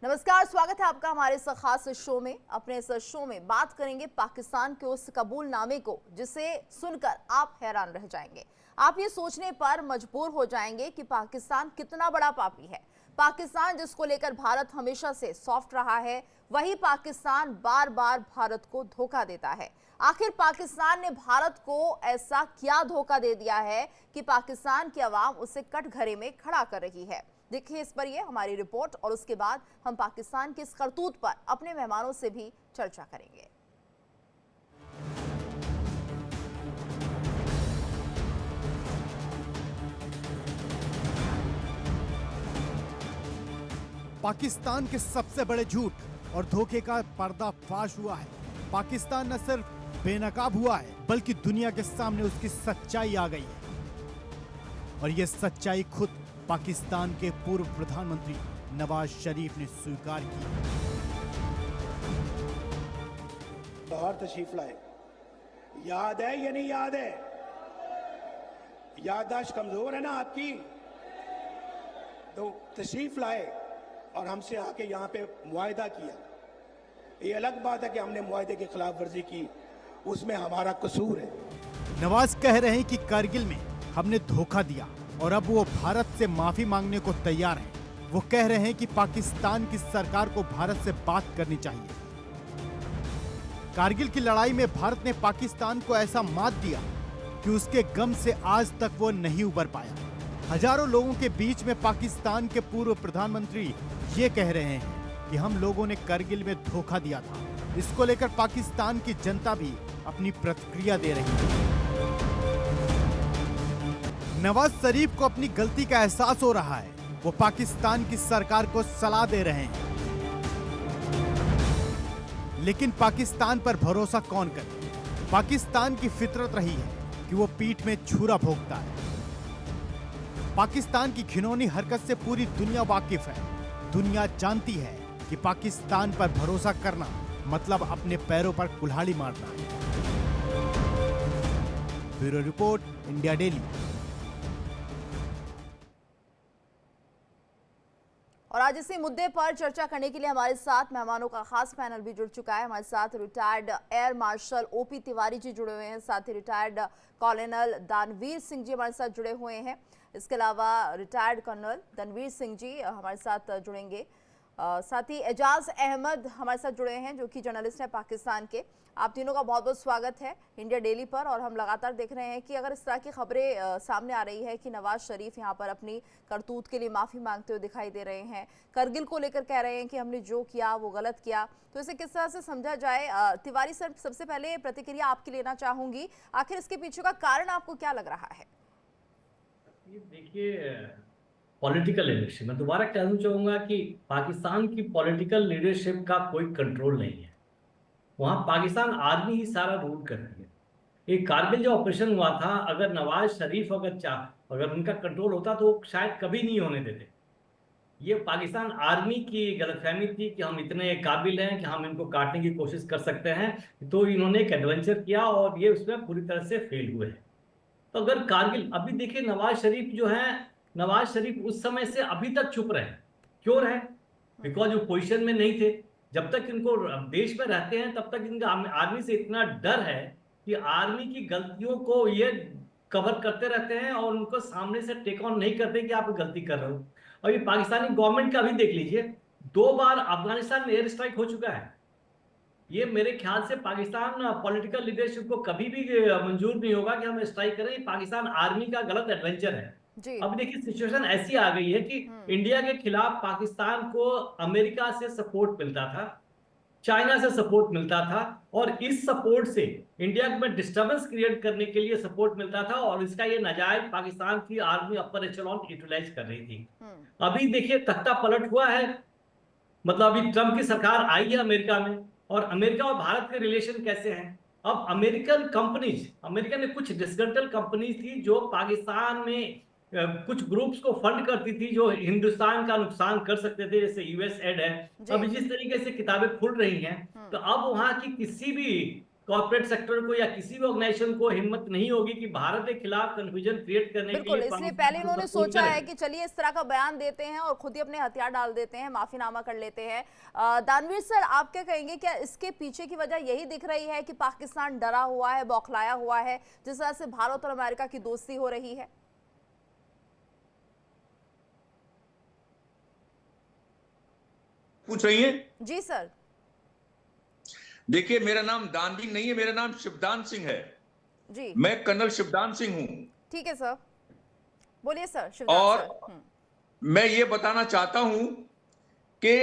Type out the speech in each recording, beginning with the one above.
नमस्कार, स्वागत है आपका हमारे इस खास शो में। अपने इस शो में बात करेंगे पाकिस्तान के उस कबूलनामे को जिसे सुनकर आप हैरान रह जाएंगे। आप ये सोचने पर मजबूर हो जाएंगे कि पाकिस्तान कितना बड़ा पापी है। पाकिस्तान जिसको लेकर भारत हमेशा से सॉफ्ट रहा है, वही पाकिस्तान बार बार भारत को धोखा देता है। आखिर पाकिस्तान ने भारत को ऐसा क्या धोखा दे दिया है कि पाकिस्तान की आवाम उसे कटघरे में खड़ा कर रही है। देखिए इस पर ये हमारी रिपोर्ट और उसके बाद हम पाकिस्तान के इस करतूत पर अपने मेहमानों से भी चर्चा करेंगे। पाकिस्तान के सबसे बड़े झूठ और धोखे का पर्दाफाश हुआ है। पाकिस्तान न सिर्फ बेनकाब हुआ है बल्कि दुनिया के सामने उसकी सच्चाई आ गई है। और यह सच्चाई खुद पाकिस्तान के पूर्व प्रधानमंत्री नवाज शरीफ ने स्वीकार की। लाहौर तशरीफ लाए, याद है या नहीं याद है? याददाश्त कमजोर है ना आपकी? तो तशरीफ लाए और हमसे आके यहाँ पे मुआहदा किया। ये अलग बात है कि हमने मुआहदे की खिलाफ वर्जी की, उसमें हमारा कसूर है। नवाज कह रहे हैं कि कारगिल में हमने धोखा दिया और अब वो भारत से माफी मांगने को तैयार हैं। वो कह रहे हैं कि पाकिस्तान की सरकार को भारत से बात करनी चाहिए। कारगिल की लड़ाई में भारत ने पाकिस्तान को ऐसा मात दिया कि उसके गम से आज तक वो नहीं उबर पाया। हजारों लोगों के बीच में पाकिस्तान के पूर्व प्रधानमंत्री ये कह रहे हैं कि हम लोगों ने कारगिल में धोखा दिया था। इसको लेकर पाकिस्तान की जनता भी अपनी प्रतिक्रिया दे रही है। नवाज शरीफ को अपनी गलती का एहसास हो रहा है। वो पाकिस्तान की सरकार को सलाह दे रहे हैं, लेकिन पाकिस्तान पर भरोसा कौन करे? पाकिस्तान की फितरत रही है कि वो पीठ में छुरा भोंकता है। पाकिस्तान की घिनौनी हरकत से पूरी दुनिया वाकिफ है। दुनिया जानती है कि पाकिस्तान पर भरोसा करना मतलब अपने पैरों पर कुल्हाड़ी मारना है। Bureau report, India daily. और आज इसी मुद्दे पर चर्चा करने के लिए हमारे साथ मेहमानों का खास पैनल भी जुड़ चुका है। हमारे साथ retired air marshal OP Tiwari ji जुड़े हुए हैं, साथ ही रिटायर्ड कॉलोनल दानवीर सिंह जी हमारे साथ जुड़े हुए हैं। इसके अलावा रिटायर्ड कर्नल धनवीर सिंह जी हमारे साथ जुड़ेंगे। साथ ही एजाज अहमद हमारे साथ जुड़े हैं जो कि जर्नलिस्ट हैं पाकिस्तान के। आप तीनों का बहुत बहुत स्वागत है इंडिया डेली पर। और हम लगातार देख रहे हैं कि अगर इस तरह की खबरें सामने आ रही है कि नवाज शरीफ यहाँ पर अपनी करतूत के लिए माफ़ी मांगते हुए दिखाई दे रहे हैं, करगिल को लेकर कह रहे हैं कि हमने जो किया वो गलत किया, तो इसे किस तरह से समझा जाए? तिवारी सर, सबसे पहले प्रतिक्रिया आपकी लेना चाहूँगी। आखिर इसके पीछे का कारण आपको क्या लग रहा है? ये देखिए, पॉलिटिकल लीडरशिप, मैं दोबारा कहना चाहूंगा कि पाकिस्तान की पॉलिटिकल लीडरशिप का कोई कंट्रोल नहीं है। वहां पाकिस्तान आर्मी ही सारा रूल कर रही है। ये कारगिल जो ऑपरेशन हुआ था, अगर नवाज शरीफ अगर उनका कंट्रोल होता तो वो शायद कभी नहीं होने देते। ये पाकिस्तान आर्मी की गलतफहमी थी कि हम इतने काबिल हैं कि हम इनको काटने की कोशिश कर सकते हैं, तो इन्होंने एक एडवेंचर किया और ये उसमें पूरी तरह से फेल हुए हैं। तो अगर कारगिल, अभी देखिए नवाज शरीफ जो है, नवाज शरीफ उस समय से अभी तक चुप रहे। क्यों रहे? बिकॉज वो पोजीशन में नहीं थे। जब तक इनको देश में रहते हैं तब तक इनका आर्मी से इतना डर है कि आर्मी की गलतियों को ये कवर करते रहते हैं और उनको सामने से टेक ऑन नहीं करते कि आप गलती कर रहे हो। और ये पाकिस्तानी गवर्नमेंट का भी देख लीजिए, 2 बार अफगानिस्तान में एयर स्ट्राइक हो चुका है। ये मेरे ख्याल से पाकिस्तान पॉलिटिकल लीडरशिप को कभी भी मंजूर नहीं होगा कि हम स्ट्राइक करें। पाकिस्तान आर्मी का गलत एडवेंचर है। अब देखिए सिचुएशन ऐसी आ गई है कि इंडिया के खिलाफ पाकिस्तान को अमेरिका से सपोर्ट मिलता था, चाइना से सपोर्ट मिलता था, और इस सपोर्ट से इंडिया में डिस्टर्बेंस क्रिएट करने के लिए सपोर्ट मिलता था, और इसका ये नाजायज पाकिस्तान की आर्मी अपर एचेलॉन यूटिलाइज कर रही थी। अभी देखिए तख्ता पलट हुआ है। मतलब अभी ट्रंप की सरकार आई है अमेरिका में, और अमेरिका और भारत के रिलेशन कैसे हैं? अब अमेरिका ने कुछ डिस्ग्रंटल कंपनीज थी जो पाकिस्तान में कुछ ग्रुप्स को फंड करती थी जो हिंदुस्तान का नुकसान कर सकते थे, जैसे यूएस एड है। अब जिस तरीके से किताबें खुल रही हैं, तो अब वहां की किसी भी कॉर्पोरेट सेक्टर को या किसी भी ऑर्गेनाइजेशन को हिम्मत नहीं होगी कि भारत के खिलाफ कंफ्यूजन क्रिएट करने के बिल्कुल, लिए इसलिए पाकिस्तान पहले को इन्होंने सपोर्ट सोचा है करें। कि चलिए इस तरह का बयान देते हैं और खुद ही अपने हथियार डाल देते हैं, माफीनामा कर लेते हैं। दानवीर सर, आप क्या कहेंगे, क्या इसके पीछे की वजह यही दिख रही है कि पाकिस्तान डरा हुआ है, बौखलाया हुआ है, जिस तरह से भारत और अमेरिका की दोस्ती हो रही है? पूछ रही हैं? जी सर। देखिए, मेरा नाम दानवीर नहीं है, मेरा नाम शिवदान सिंह है। जी मैं कर्नल शिवदान सिंह हूं। ठीक है सर, बोलिए सर। शिवदान और सर। मैं ये बताना चाहता हूं कि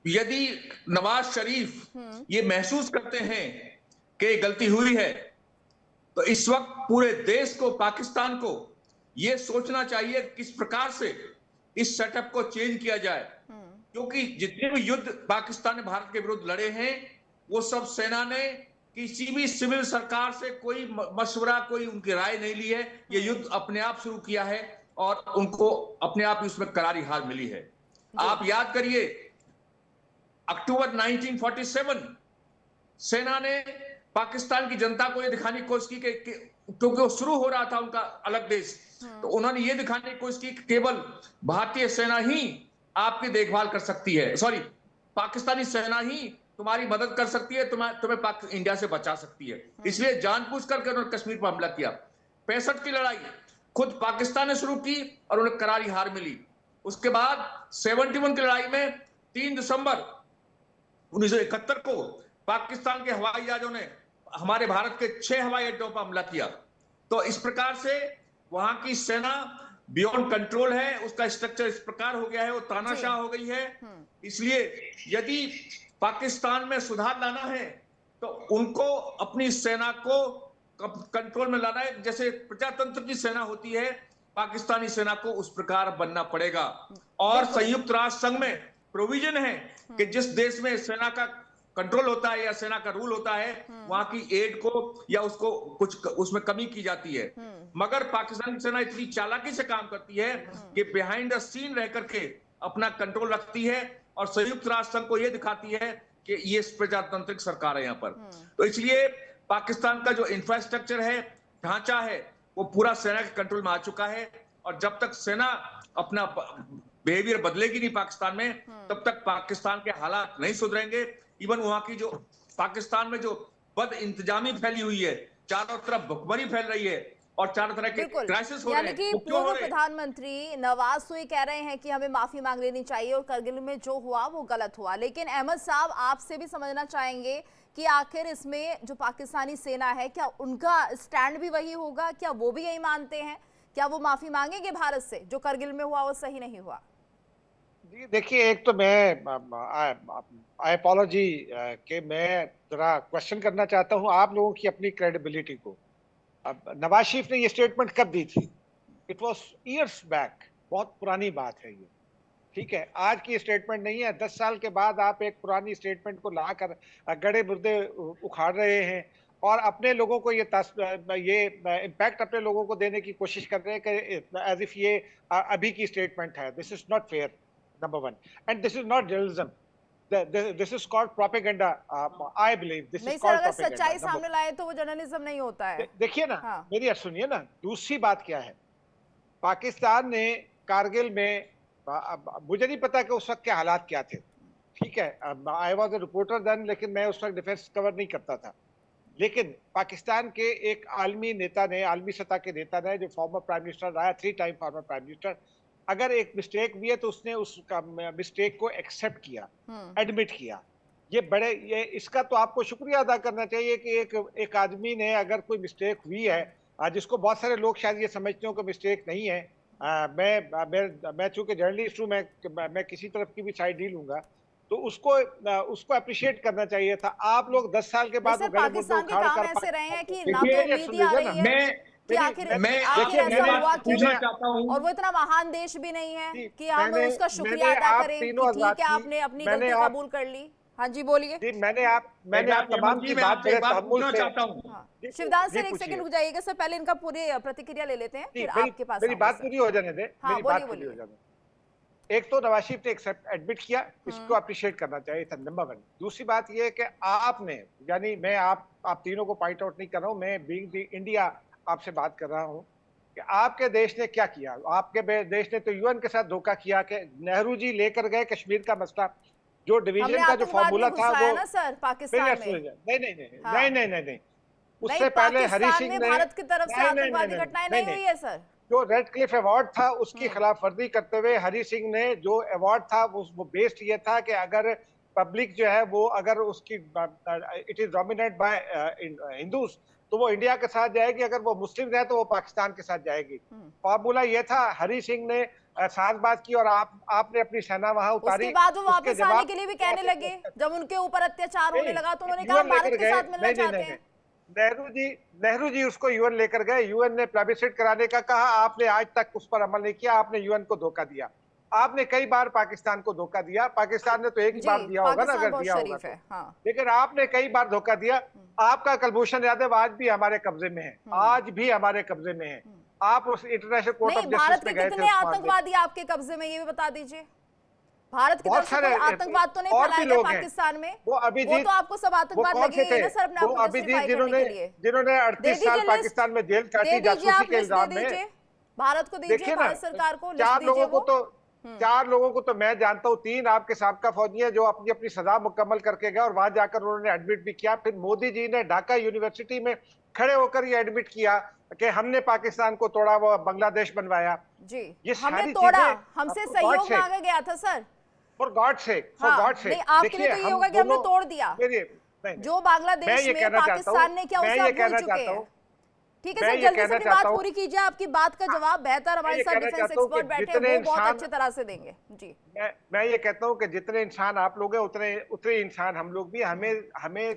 यदि नवाज शरीफ ये महसूस करते हैं कि गलती हुई है, तो इस वक्त पूरे देश को, पाकिस्तान को ये सोचना चाहिए किस प्रकार से इस सेटअप को चेंज किया जाए। क्योंकि जितने भी युद्ध पाकिस्तान ने भारत के विरुद्ध लड़े हैं, वो सब सेना ने किसी भी सिविल सरकार से कोई मशवरा, कोई उनकी राय नहीं ली है। ये युद्ध अपने आप शुरू किया है और उनको अपने आप ही उसमें करारी हार मिली है। आप याद करिए, अक्टूबर 1947 सेना ने पाकिस्तान की जनता को यह दिखाने की कोशिश की कि क्योंकि वो शुरू हो रहा था उनका अलग देश, तो उन्होंने ये दिखाने की कोशिश की कि केवल भारतीय सेना ही आपकी देखभाल कर सकती है, सॉरी, पाकिस्तानी सेना ही तुम्हारी मदद कर सकती है, तुम्हें इंडिया से बचा सकती है। इसलिए जानबूझकर उन्होंने कश्मीर पर हमला किया। 65 की लड़ाई खुद पाकिस्तान ने शुरू की और उन्हें करारी हार मिली। उसके बाद 71 की लड़ाई में 3 दिसंबर 1971 को पाकिस्तान के हवाई जहाजों ने हमारे भारत के 6 हवाई अड्डों पर हमला किया। तो इस प्रकार से वहां की सेना बियॉन्ड कंट्रोल है, उसका स्ट्रक्चर इस प्रकार हो गया है, वो तानाशाह हो गई है। इसलिए यदि पाकिस्तान में सुधार लाना है तो उनको अपनी सेना को कंट्रोल में लाना है। जैसे प्रजातंत्र की सेना होती है, पाकिस्तानी सेना को उस प्रकार बनना पड़ेगा। और संयुक्त राष्ट्र संघ में प्रोविजन है कि जिस देश में सेना का कंट्रोल होता है या सेना का रूल होता है, वहां की एड को या उसको कुछ उसमें कमी की जाती है। मगर पाकिस्तान की सेना इतनी चालाकी से काम करती है कि बिहाइंड द सीन रह करके अपना कंट्रोल रखती है और संयुक्त राष्ट्र संघ को यह दिखाती है कि ये प्रजातांत्रिक सरकार है यहाँ पर। तो इसलिए पाकिस्तान का जो इंफ्रास्ट्रक्चर है, ढांचा है, वो पूरा सेना के कंट्रोल में आ चुका है। और जब तक सेना अपना बिहेवियर बदलेगी नहीं पाकिस्तान में, तब तक पाकिस्तान के हालात नहीं सुधरेंगे। इवन वहां की जो पाकिस्तान में जो बद इंतजामी फैली हुई है, चारों तरफ भुखमरी फैल रही है और चारों तरह के क्राइसिस हो रहे हैं। यानी कि पूर्व प्रधानमंत्री नवाज तो ये कह रहे हैं कि हमें माफी मांग लेनी चाहिए और करगिल में जो हुआ वो गलत हुआ, लेकिन अहमद साहब आपसे भी समझना चाहेंगे कि आखिर इसमें जो पाकिस्तानी सेना है, क्या उनका स्टैंड भी वही होगा? क्या वो भी यही मानते हैं? क्या वो माफी मांगेंगे भारत से, जो करगिल में हुआ वो सही नहीं हुआ? जी देखिए, एक तो मैं आई अपॉलॉजी कि मैं जरा क्वेश्चन करना चाहता हूं आप लोगों की अपनी क्रेडिबिलिटी को। अब नवाज शरीफ ने ये स्टेटमेंट कब दी थी? इट वाज इयर्स बैक, बहुत पुरानी बात है ये, ठीक है, आज की स्टेटमेंट नहीं है। 10 साल के बाद आप एक पुरानी स्टेटमेंट को लाकर गड़े मुर्दे उखाड़ रहे हैं और अपने लोगों को ये इम्पैक्ट अपने लोगों को देने की कोशिश कर रहे हैं कि एज इफ ये अभी की स्टेटमेंट है। This is not fair, number one, and this is not journalism, this is called propaganda. I believe this is called propaganda. सच्चाई सामने लाए तो वो जर्नलिज्म नहीं होता है। देखिए ना, मेरी सुनिए ना, दूसरी बात क्या है, पाकिस्तान ने कारगिल में, मुझे नहीं पता कि उस वक्त के हालात क्या थे, ठीक है, I was a reporter then, लेकिन मैं उस वक्त डिफेंस कवर नहीं करता था। लेकिन पाकिस्तान के एक आलमी नेता ने, आलमी सतह के नेता ने, जो फॉर्मर प्राइम मिनिस्टर रहा, 3 टाइम फॉर्मर प्राइम मिनिस्टर, अगर एक मिस्टेक भी है तो उसने उसका मिस्टेक को एक्सेप्ट किया, एडमिट किया। ये इसका तो आपको शुक्रिया अदा करना चाहिए कि एक आदमी ने, अगर कोई मिस्टेक हुई है, जिसको बहुत सारे लोग शायद ये समझते हो कि मिस्टेक नहीं है, मैं चूंकि जर्नलिस्ट हूँ, मैं किसी तरफ की भी साइड नहीं लूंगा, तो उसको अप्रिशिएट करना चाहिए था। आप लोग 10 साल के बाद पाकिस्तान के काम ऐसे रहे हैं कि ना तो उम्मीद आ रही है कि आखिर ऐसा हुआ क्यों, और वो इतना महान देश भी नहीं है कि हम उसका शुक्रिया अदा करें कि ठीक है आपने अपनी गलती कबूल कर ली। हाँ जी बोलिए। मैंने आप तमाम की बात चाहता हूँ। शिवदान सर एक सेकंड रुक जाइएगा सर, पहले इनका पूरी प्रतिक्रिया ले लेते हैं, फिर आपके पास मेरी बात पूरी हो जाने दे, मेरी बात पूरी हो जाने। एक तो नवाज शरीफ ने एडमिट किया, इसको अप्रिशिएट करना चाहिए था, नंबर 1। दूसरी बात ये है कि आपने, यानी मैं आप तीनों को पॉइंट आउट नहीं कर रहा हूं, मैं बीइंग द इंडिया आपसे बात कर रहा हूं कि आपके देश ने क्या किया। आपके देश ने तो यूएन के साथ धोखा किया कि नेहरू जी लेकर गए कश्मीर का मसला, जो डिवीजन का जो फॉर्मूला था वो ना सर पाकिस्तान में। नहीं, उससे पहले हरी सिंह ने, भारत की तरफ से आतंकवादी घटनाएं नहीं हुई है सर। जो रेड क्लिफ अवार्ड था उसकी खिलाफ वर्जी करते हुए हरी सिंह ने जो अवार्ड था वो बेस्ड ये था कि अगर पब्लिक जो है वो अगर उसकी it is dominated by Hindus तो वो इंडिया के साथ जाएगी, अगर वो मुस्लिम रहे तो वो पाकिस्तान के साथ जाएगी। फॉर्मूला ये था। हरी सिंह ने साजबाज की और आपने अपनी सेना वहां उतारी। उसके बाद वो वापस आने के लिए भी कहने लगे, जब उनके ऊपर अत्याचार होने लगा तो उन्होंने कहा भारत के साथ मिलना चाहते हैं। नेहरू जी उसको यूएन लेकर गए, यूएन ने प्लेबिसाइट कराने का कहा, आपने आज तक उस पर अमल नहीं किया, आपने यूएन को धोखा दिया। आपने कई बार पाकिस्तान को धोखा दिया, पाकिस्तान ने तो एक ही बार दिया होगा ना, अगर दिया होगा तो। हाँ। लेकिन आपने कई बार धोखा दिया। आपका कुलभूषण यादव आज भी हमारे कब्जे में है, आज भी हमारे कब्जे में है। आप उस इंटरनेशनल कोर्ट ऑफ जस्टिस में गए थे। कितने आतंकवादी आपके कब्जे में, ये भी बता दीजिए। भारत की तरफ से आतंकवाद तो नहीं फैलाया गया पाकिस्तान में, वो तो आपको सब आतंकवाद लगे ही ना सर, अपने आप को जस्टिफाई करने के लिए। जिन्होंने 38 साल पाकिस्तान में जेल काटी जासूसी के इल्जाम में। भारत को दीजिए, भारत सरकार को। चार लोगों को तो मैं जानता हूँ, 3 आपके साबका फौजी हैं जो अपनी अपनी सजा मुकम्मल करके गए और वहां जाकर उन्होंने एडमिट भी किया। फिर मोदी जी ने ढाका यूनिवर्सिटी में खड़े होकर ये एडमिट किया कि हमने पाकिस्तान को तोड़ा, वो बांग्लादेश बनवाया। जी, ये हमने तोड़ा, हमसे सहयोग मांगा गया था sir. For God sake, for God sake. आपके लिए तो ये होगा कि हमने तोड़ दिया। जो बांग्लादेश में पाकिस्तान ने क्या उसे आप भूल चुके हैं। ठीक है सर, जल्दी से अपनी बात पूरी कीजिए। आपकी बात का जवाब बेहतर हमारे साथ डिफेंस एक्सपर्ट बैठे हैं, वो बहुत अच्छी तरह से देंगे। जी, मैं ये कहता हूँ कि जितने इंसान आप लोग हैं उतने इंसान हम लोग भी। हमें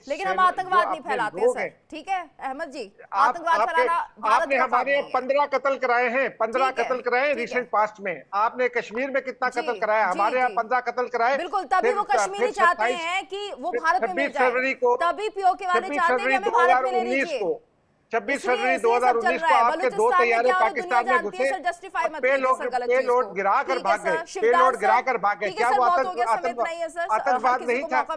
लेकिन हम आतंकवाद नहीं फैलाते हैं सर। ठीक है अहमद जी, आतंकवाद फैलाना आपने हमारे 15 कत्ल कराए हैं, 15 कत्ल कराए रिसेंट पास्ट में। आपने कश्मीर में कितना कत्ल कराया? हमारे यहाँ 15 कत्ल कराए। बिल्कुल, तभी वो कश्मीरी चाहते हैं कि वो भारत में मिल जाए, तभी पीओके वाले चाहते हैं कि हमें भारत में ले लीजिए। 26 फरवरी 2019 को आपके 2 तैयारे पाकिस्तान में घुसे, पेलोड गिराकर भाग गए, पेलोड गिराकर भाग गए। क्या वो आतंकवाद नहीं था? आपका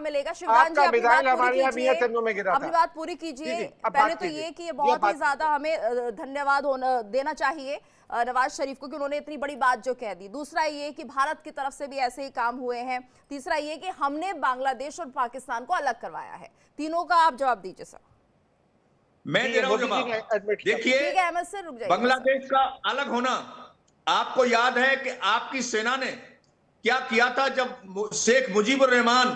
मिसाइल हमारे यहाँ मियां चन्नू में गिरा था। अपनी बात पूरी कीजिए। पहले तो ये कि ये बहुत ही ज्यादा हमें धन्यवाद देना चाहिए नवाज शरीफ को कि उन्होंने इतनी बड़ी बात जो कह दी। दूसरा ये कि भारत की तरफ से भी ऐसे ही काम हुए हैं। तीसरा ये कि हमने बांग्लादेश और पाकिस्तान को अलग करवाया है। तीनों का आप जवाब दीजिए सर। मैं दे रहा हूं जवाब। देखिए, बांग्लादेश का अलग होना, आपको याद है कि आपकी सेना ने क्या किया था जब शेख मुजीबुर रहमान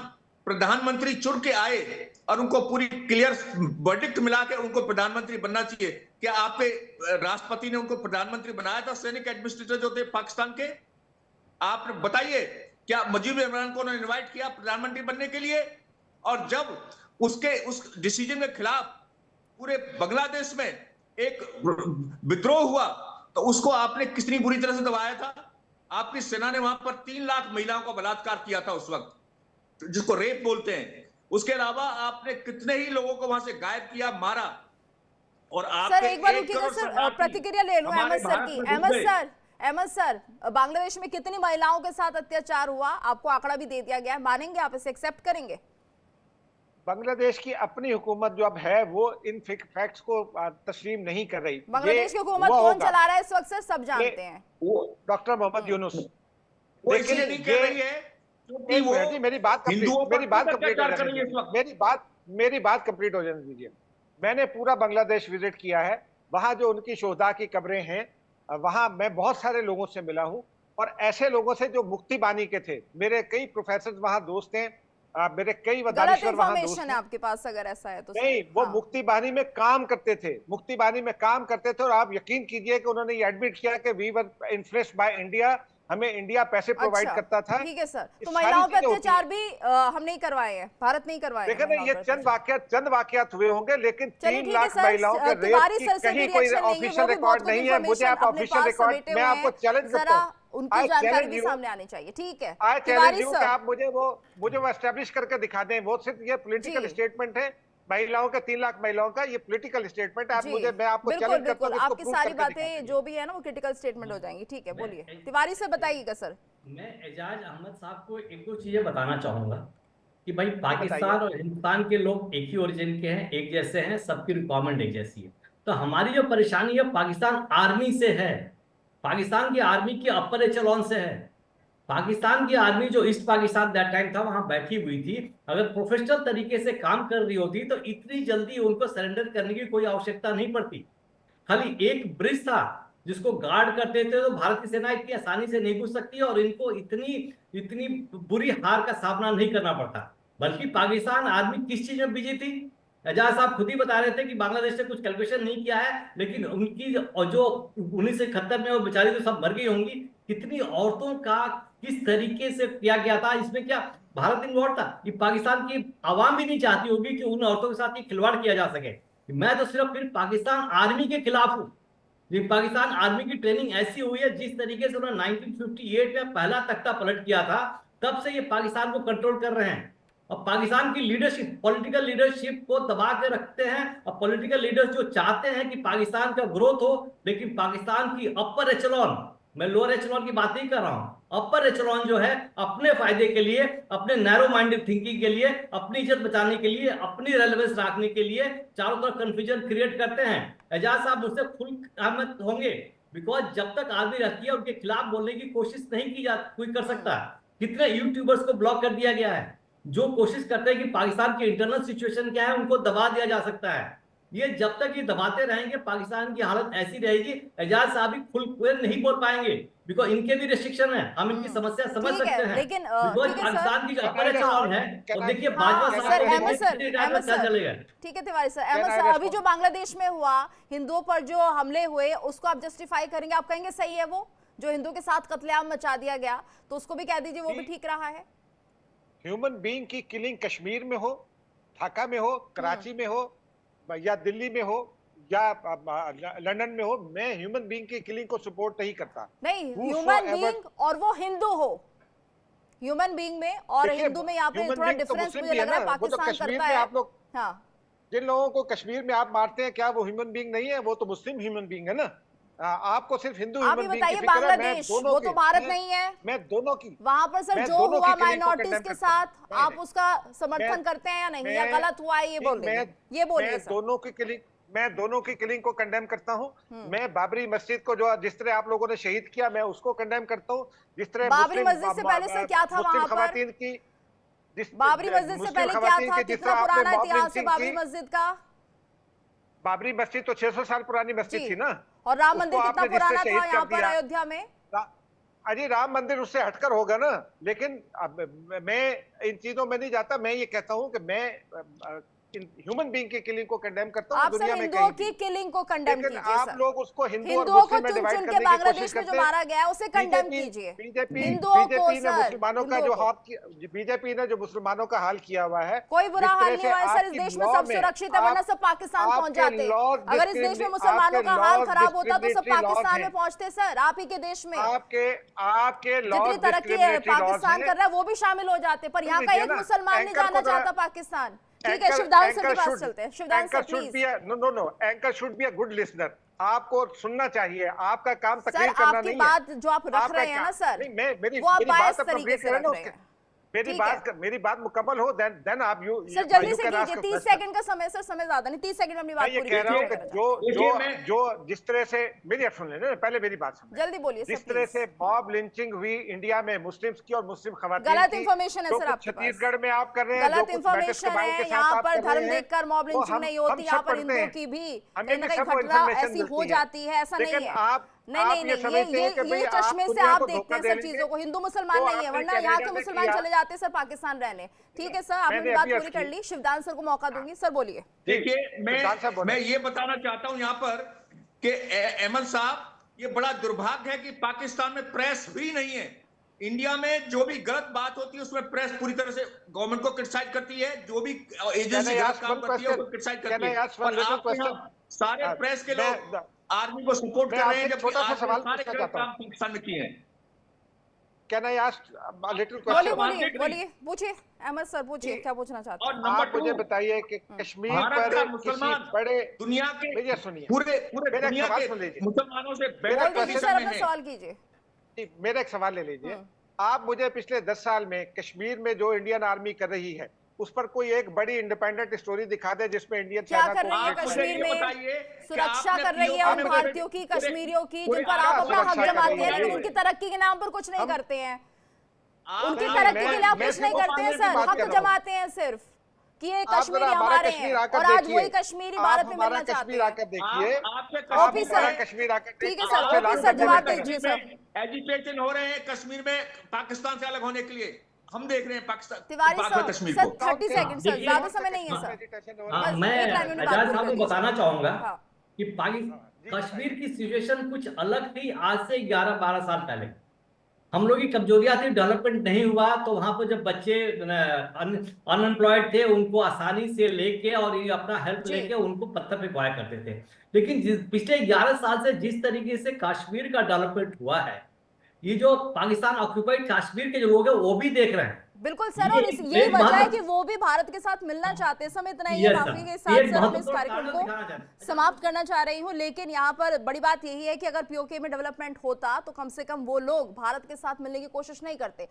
प्रधानमंत्री चुन के आए और उनको पूरी क्लियर वर्डिक्ट मिला के उनको प्रधानमंत्री बनना चाहिए। क्या आपके राष्ट्रपति ने उनको प्रधानमंत्री बनाया था? सैनिक एडमिनिस्ट्रेटर जो थे पाकिस्तान के, आप बताइए, क्या मुजीबुर रहमान को उन्होंने इन्वाइट किया प्रधानमंत्री बनने के लिए? और जब उस डिसीजन के खिलाफ पूरे बांग्लादेश में एक विद्रोह हुआ तो उसको आपने कितनी बुरी तरह से दबाया था। आपकी सेना ने वहां पर 3 लाख महिलाओं का बलात्कार किया था उस वक्त, जिसको रेप बोलते हैं। उसके अलावा आपने कितने ही लोगों को वहां से गायब किया, मारा। और सर एक बार रुकिएगा सर, प्रतिक्रिया ले लूं अहमद सर की। अहमद सर, बांग्लादेश में कितनी महिलाओं के साथ अत्याचार हुआ? आपको आंकड़ा भी दे दिया गया है, मानेंगे आप इसे, एक्सेप्ट करेंगे? बांग्लादेश की अपनी हुकूमत जो अब है वो इन फैक्ट्स को तस्लीम नहीं कर रही। बांग्लादेश की हुकूमत कौन चला रहा है इस वक्त सर, सब जानते हैं, वो डॉक्टर मोहम्मद यूनुस। लेकिन नहीं कर रही है क्योंकि वो मेरी बात कंप्लीट हो जाने दीजिए। मैंने पूरा बांग्लादेश विजिट किया है, वहां जो उनकी शोहदा की कब्रें हैं, वहां मैं बहुत सारे लोगों से मिला हूं और ऐसे लोगों से जो मुक्ति बानी के थे। मेरे कई प्रोफेसर वहां दोस्त हैं, मेरे कई वदानिश्वर वहां दोस्त हैं। आपके पास अगर ऐसा है तो नहीं, वो मुक्ति बानी में काम करते थे, मुक्ति बानी में काम करते थे। और आप यकीन कीजिए कि उन्होंने ये एडमिट किया कि we were influenced by India, हमें इंडिया पैसे प्रोवाइड करता था। ठीक है सर, तो महिलाओं पर अत्याचार भी हम नहीं करवाए हैं, भारत नहीं करवाए। देखिए ना, ये चंद वाकयात हुए होंगे, लेकिन 3 लाख महिलाओं के रेप की कहीं कोई ऑफिशियल रिकॉर्ड नहीं है। मुझे आप ऑफिशियल रिकॉर्ड, मैं आपको चैलेंज करता हूं, उनकी जानकारी भी सामने आनी चाहिए। ठीक है, आई चैलेंज यू कि आप मुझे वो एस्टैब्लिश करके दिखा दें। वो सिर्फ ये पॉलिटिकल स्टेटमेंट है महिलाओं के, 3 लाख महिलाओं का, ये पॉलिटिकल स्टेटमेंट है। आप मुझे, मैं आपको चैलेंज करता हूं, आपकी सारी बातें जो भी है ना वो क्रिटिकल स्टेटमेंट हो जाएंगी। ठीक है, बोलिए तिवारी से बताइएगा सर। मैं एजाज अहमद साहब को एक दो चीजें बताना चाहूंगा कि भाई पाकिस्तान और हिंदुस्तान के लोग एक ही ओरिजिन के हैं, एक जैसे हैं, सबकी रिक्वायरमेंट एक जैसी है। तो हमारी जो परेशानी है पाकिस्तान आर्मी से है, पाकिस्तान की आर्मी की अपर एचेलॉन से है। पाकिस्तान की आर्मी जो ईस्ट पाकिस्तान दैट टाइम था वहां बैठी हुई थी, अगर प्रोफेशनल तरीके से काम कर रही होती तो इतनी जल्दी उनको सरेंडर करने की कोई आवश्यकता नहीं पड़ती। खाली एक ब्रिज था जिसको गार्ड करते थे, तो भारत की सेना इतनी आसानी से नहीं घुस सकती और इनको इतनी इतनी बुरी हार का सामना नहीं करना पड़ता। बल्कि पाकिस्तान आर्मी किस चीज में बिजी थी, एजाज साहब खुद ही बता रहे थे कि बांग्लादेश ने कुछ कैलकुलेशन नहीं किया है, लेकिन उनकी और जो 1971 में वो बेचारी तो सब मर गई होंगी, कितनी औरतों का किस तरीके से किया गया था, इसमें क्या भारत इन्वॉल्व था? ये पाकिस्तान की आवाम भी नहीं चाहती होगी कि उन औरतों के साथ ये खिलवाड़ किया जा सके। मैं तो सिर्फ फिर पाकिस्तान आर्मी के खिलाफ हूं। ये पाकिस्तान आर्मी की ट्रेनिंग ऐसी हुई है, जिस तरीके से उन्होंने 1958 में पहला तख्ता पलट किया था, तब से ये पाकिस्तान को कंट्रोल कर रहे हैं। और पाकिस्तान की लीडरशिप, पॉलिटिकल लीडरशिप को दबा के रखते हैं। और पॉलिटिकल लीडर्स जो चाहते हैं कि पाकिस्तान का ग्रोथ हो, लेकिन पाकिस्तान की अपर एचेलॉन, मैं लोअर एचेलॉन की बात नहीं कर रहा हूं, अपर एचेलॉन जो है अपने फायदे के लिए, अपने नैरो माइंडेड थिंकिंग के लिए, अपनी इज्जत बचाने के लिए, अपनी रेलेवेंस रखने के लिए चारों तरफ कंफ्यूजन क्रिएट करते हैं। एजाज साहब मुझसे फुल सहमत होंगे, बिकॉज जब तक आर्मी रहती है उनके खिलाफ बोलने की कोशिश नहीं की जा कोई कर सकता। कितने यूट्यूबर्स को ब्लॉक कर दिया गया है जो कोशिश करते हैं कि पाकिस्तान की इंटरनल सिचुएशन क्या है उनको दबा दिया जा सकता है। ये जब तक ये दबाते रहेंगे पाकिस्तान की हालत ऐसी रहेगी। एजाज साहब भी फुल क्लियर नहीं बोल पाएंगे, बिकॉज इनके भी रिस्ट्रिक्शन है, हम इनकी समस्या समझ ठीक है, सकते हैं, लेकिन, बिकॉज ठीक है सर। पाकिस्तान की जो अपर एचेलॉन है, और देखिए हाँ, भाजपा सर, सरकार को अहमद सर, देखिए अहमद क्या सर, चलेगा। ठीक है तिवारी सर, अहमद सर, अभी जो बांग्लादेश में हुआ, हिंदुओं पर जो हमले हुए, उसको आप जस्टिफाई करेंगे? आप कहेंगे सही है वो जो हिंदुओं के साथ कत्लेआम मचा दिया गया, तो उसको भी कह दीजिए वो भी ठीक रहा है? ह्यूमन बीइंग की किलिंग कश्मीर में हो, ढाका में हो, कराची में हो, या दिल्ली में हो, या लंदन में हो, मैं ह्यूमन बीइंग की किलिंग को सपोर्ट नहीं करता। नहीं, ह्यूमन बीइंग और वो हिंदू हो, ह्यूमन बीइंग में और हिंदू में यहाँ पे थोड़ा डिफरेंस मुझे लग रहा है पाकिस्तान करता है। आप लोग, हाँ, जिन लोगों को कश्मीर में आप मारते हैं, क्या वो ह्यूमन बीइंग नहीं है? वो तो मुस्लिम ह्यूमन बीइंग है ना। आपको सिर्फ हिंदू आप ही बताइए, बांग्लादेश वो तो भारत नहीं है, मैं दोनों की, वहां पर सर जो हुआ माइनॉरिटीज के साथ, आप नहीं, उसका समर्थन करते हैं या नहीं, या गलत हुआ है ये बोल देंगे? ये बोलिए सर। मैं दोनों की किलिंग को कंडेम करता हूं। मैं बाबरी मस्जिद को जो जिस तरह आप लोगों ने शहीद किया, मैं उसको कंडेम करता हूं। जिस तरह बाबरी मस्जिद से पहले सर क्या था वहां पर? बाबरी मस्जिद से पहले क्या था? कितना पुराना इतिहास है बाबरी मस्जिद का? बाबरी मस्जिद तो 600 साल पुरानी मस्जिद थी ना। और राम मंदिर कितना पुराना था यहाँ पर अयोध्या में? अरे राम मंदिर उससे हटकर होगा ना। लेकिन मैं इन चीजों में नहीं जाता। मैं ये कहता हूं कि मैं ह्यूमन बीइंग की किलिंग को कंडेम करता हूं। आप सर हिंदुओं की किलिंग को कंडेम कीजिए सर। आप लोग उसको हिंदुओं को चुन चुन के बांग्लादेश में जो मारा गया है उसे कंडेम कीजिए। हिंदुओं को ने मुसलमानों का जो हाल, बीजेपी ने जो मुसलमानों का हाल किया हुआ है, कोई बुरा हाल नहीं हुआ है सर। इस देश में सब सुरक्षित है, वरना सब पाकिस्तान पहुंच जाते। अगर इस देश में मुसलमानों का हाल खराब होता तो सब पाकिस्तान में पहुंचते सर, आप ही के देश में। आपके जितनी तरक्की है पाकिस्तान कर रहा है वो भी शामिल हो जाते, पर यहाँ का एक मुसलमान नहीं जाना चाहता पाकिस्तान। ठीक है, शिवदान सर के पास चलते हैं। Shivdan sir please. No, anchor should be a good listener. आपको सुनना चाहिए, आपका काम तकरीर करना नहीं है। बात जो आप रख रहे हैं ना सर, वो आप बायस तरीके से रख रहे हैं। मेरी बात मुकम्मल हो, देन आप सर जल्दी से कीजिए। 30 सेकंड का समय सर, समय ज्यादा नहीं, 30 सेकंड में अपनी बात पूरी कह रहा हूं कि जो जिस तरह से मेरी सुन लेना, पहले मेरी बात सुन, जल्दी बोलिए। जिस तरह से मॉब लिंचिंग हुई इंडिया में मुस्लिम्स की और मुस्लिम खवातीन की, गलत इंफॉर्मेशन है सर आपके पास। छत्तीसगढ़ में आप कर रहे हैं गलत इंफॉर्मेशन है। यहाँ पर धर्म देखकर मॉब लिंचिंग नहीं होती, यहाँ पर हिंदुओं की भी कहीं ना कहीं घटना ऐसी हो जाती है, ऐसा नहीं है। नहीं, ये चश्मे से आप देखते हैं सर चीजों को। हिंदू मुसलमान नहीं है, वरना यहाँ के मुसलमान चले जाते हैं सर पाकिस्तान रहने। ठीक है सर, आपने बात पूरी कर ली। शिवदान सर को मौका दूंगी, सर बोलिए। देखिए, मैं ये बताना चाहता हूं यहाँ पर कि अहमद साहब, ये बड़ा दुर्भाग्य है कि पाकिस्तान में प्रेस फ्री नहीं है। इंडिया में जो भी गलत बात होती है उसमें प्रेस पूरी तरह से गवर्नमेंट को क्रिटिसाइज करती है, जो भी एजेंसी गलत काम करती है उसको क्रिटिसाइज करती है। और आप सारे प्रेस के लोग आर्मी को सपोर्ट कर रहे हैं, जब छोटा सा सवाल सारे गलत काम पाकिस्तान में किए हैं। Can I ask a little question? बोलिए, पूछिए अहमद सर, पूछिए क्या पूछना चाहते हैं। और आप मुझे बताइए कि कश्मीर पर मुसलमान बड़े दुनिया के पूरे दुनिया के मुसलमानों से बेहतर सवाल कीजिए। मेरा एक सवाल ले लीजिए। आप मुझे पिछले 10 साल में कश्मीर में जो इंडियन आर्मी कर रही है उस पर कोई एक बड़ी इंडिपेंडेंट स्टोरी दिखा दे जिसमें इंडियन क्या सेना कर को रही है आप मुझे कश्मीर ये में? बताइए कि सुरक्षा आपने कर रही है POK उन में भारतीयों की, पूरे- कश्मीरियों की, पूरे जिन पर आप अपना हक सुरक्षा जमाते कर हैं, रही लेकिन है। उनकी तरक्की के नाम पर कुछ नहीं हम- करते हैं। आप- उनकी नहीं, तरक्की के लिए आप मैं कुछ नहीं सिर्फ करते हैं की सर, बात हक कर रहा हूं। जमाते हैं सिर्फ कि ये आप कश्मीरी जरा हमारा हमारे कश्मीर हैं, आकर और आज देखिए। वही कश्मीरी आप भारत में हमारा मिलना चाहते कश्मीर हैं। आकर देखिए। आपके आप ऑफिसर, हमारा कश्मीर आकर ठीक है देखिए। सर, आपसे लाख ऑफिसर रुपए जवाब देकर दीजिए कश्मीर सर। में एजिटेशन हो रहे हैं कश्मीर में पाकिस्तान से अलग होने के लिए। हम देख रहे हैं पाकिस्तान तिवारी पाक में साहब कश्मीर सर को। 30 सेकंड सर, देखिए- ज्यादा समय नहीं है सर। हाँ, बस मैं एक लाइन में बात एजाज पूरी साहब कर को बताना लीजिए। चाहूंगा हाँ। कि कश्मीर की सिचुएशन कुछ अलग थी आज से 11-12 साल पहले। हम लोग की कमजोरियां थी, डेवलपमेंट नहीं हुआ, तो वहां पर जब बच्चे अनएम्प्लॉयड थे उनको आसानी से लेके और ये अपना हेल्प जी। लेके उनको पत्थर पे खुआया करते थे। लेकिन पिछले 11 साल से जिस तरीके से कश्मीर का डेवलपमेंट हुआ है, ये जो पाकिस्तान ऑक्यूपाइड कश्मीर के जो लोग हैं वो भी देख रहे हैं। बिल्कुल सर, और यही वजह है कि वो भी भारत के साथ मिलना चाहते हैं। समय इतना ही है, Yes, माफी sir. के ये साथ एक सर हम इस महत्वपूर्ण कार्यक्रम कारण दिखाना चाहते को हैं। समाप्त करना चाह रही हूँ, लेकिन यहाँ पर बड़ी बात यही है कि अगर पीओके में डेवलपमेंट होता तो कम से कम वो लोग भारत के साथ मिलने की कोशिश नहीं करते।